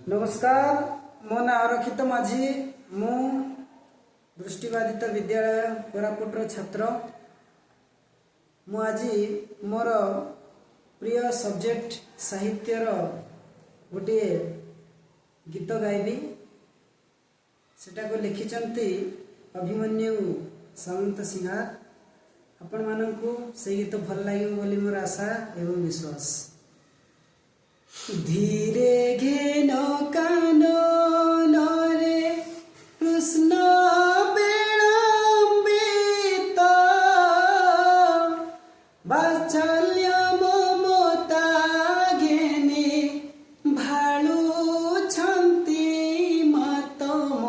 नमस्कार, मो ना अरक्षित माझी। मु दृष्टिबाधित विद्यालय कोरापुटर छात्र। मु आज मोर प्रिय सब्जेक्ट साहित्यर गोटे गीत गाइबी। सेटा को लिखिचंती अभिमन्यु सामंत सिंहार। आपण मानकु से गीत भल लागिबो बोली मोर आशा एवं विश्वास। धीरे घेनो कानो नरे कृष्ण विलंबित वात्सल्य ममता घेने भालुछंती मतम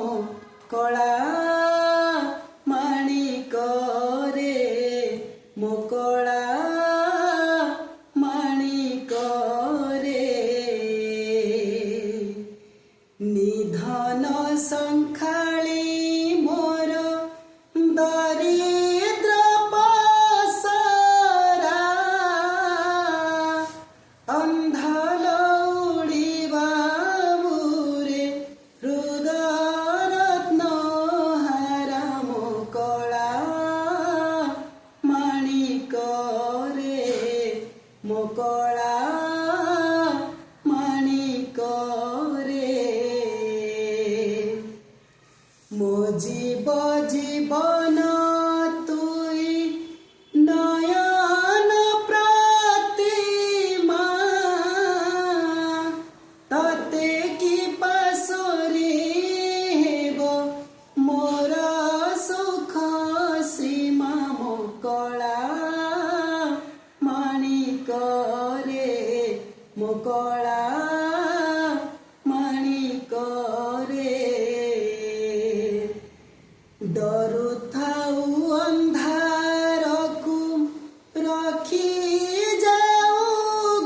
कला माणिक रे मो कला निधन संखाली मोर दरिद्र पसरा अंधल उड़िबा बुरे हृदयरत्न हारा मो कला माणिक रे मो कला माणिक मो जीव जीवन तुई नयन प्रतिमा तते की पासोरी हेबो मोर सुख सीमा मो कला माणिक रे मो कला माणिक रे डरू थाऊ अंधार को रखी जाऊ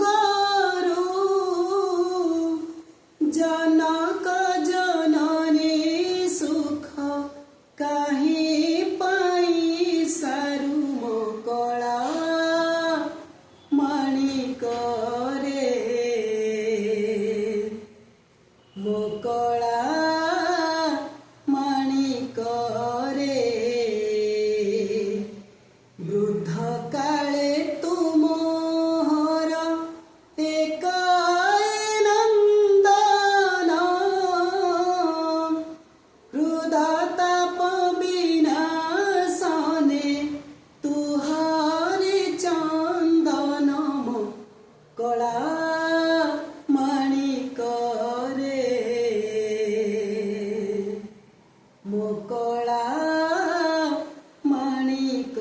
गरू जनक जननी सुख कहीं पाई सारू मो कला माणिक रे मो कला माणिक वृद्ध काले तुमोहर एक नंदन हृदताप विनाशने तुहारी चंदन मो कला माणिक रे मो कला माणिक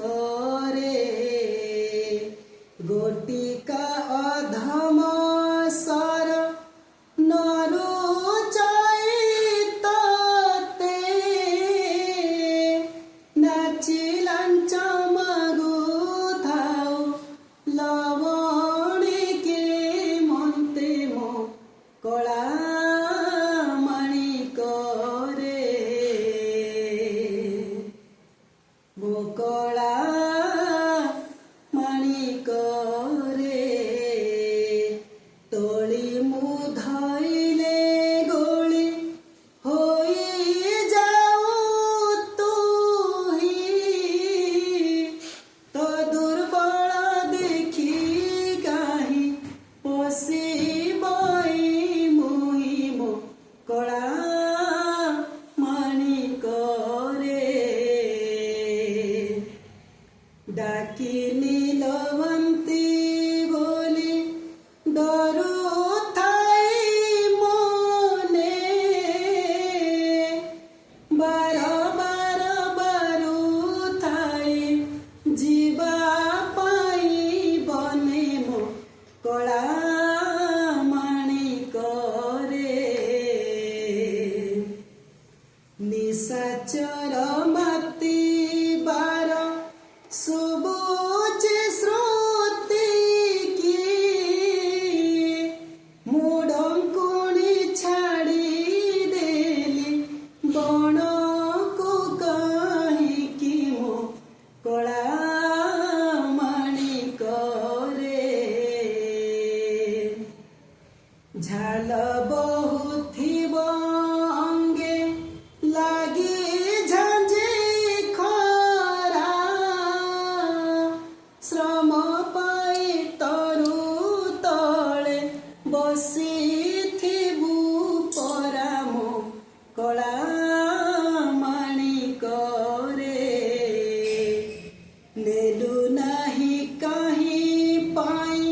गोटिका अधम सर नरु चैतते नाचिलांच मगु थाउ लवणी के मनते मो कला माणिक रे मो कला माणिक तोली मु धइले गोली होई जाऊ तुही तो दुर्बल देखी काहि पशिबई मुहि मो कला माणिक रे डाकी नीलवंती बोली डरू थाई ଝାଳ ବହୁଥିବ ଅଙ୍ଗେ ଲାଗି ଝାଞ୍ଜି ଖରା ଶ୍ରମ ପାଇ ତରୁ ତଳେ ବସିଥିବୁ ପରା ମୋ କଳା ମାଣିକରେ ନେଲୁ ନାହିଁ କାହିଁ ପାଇଁ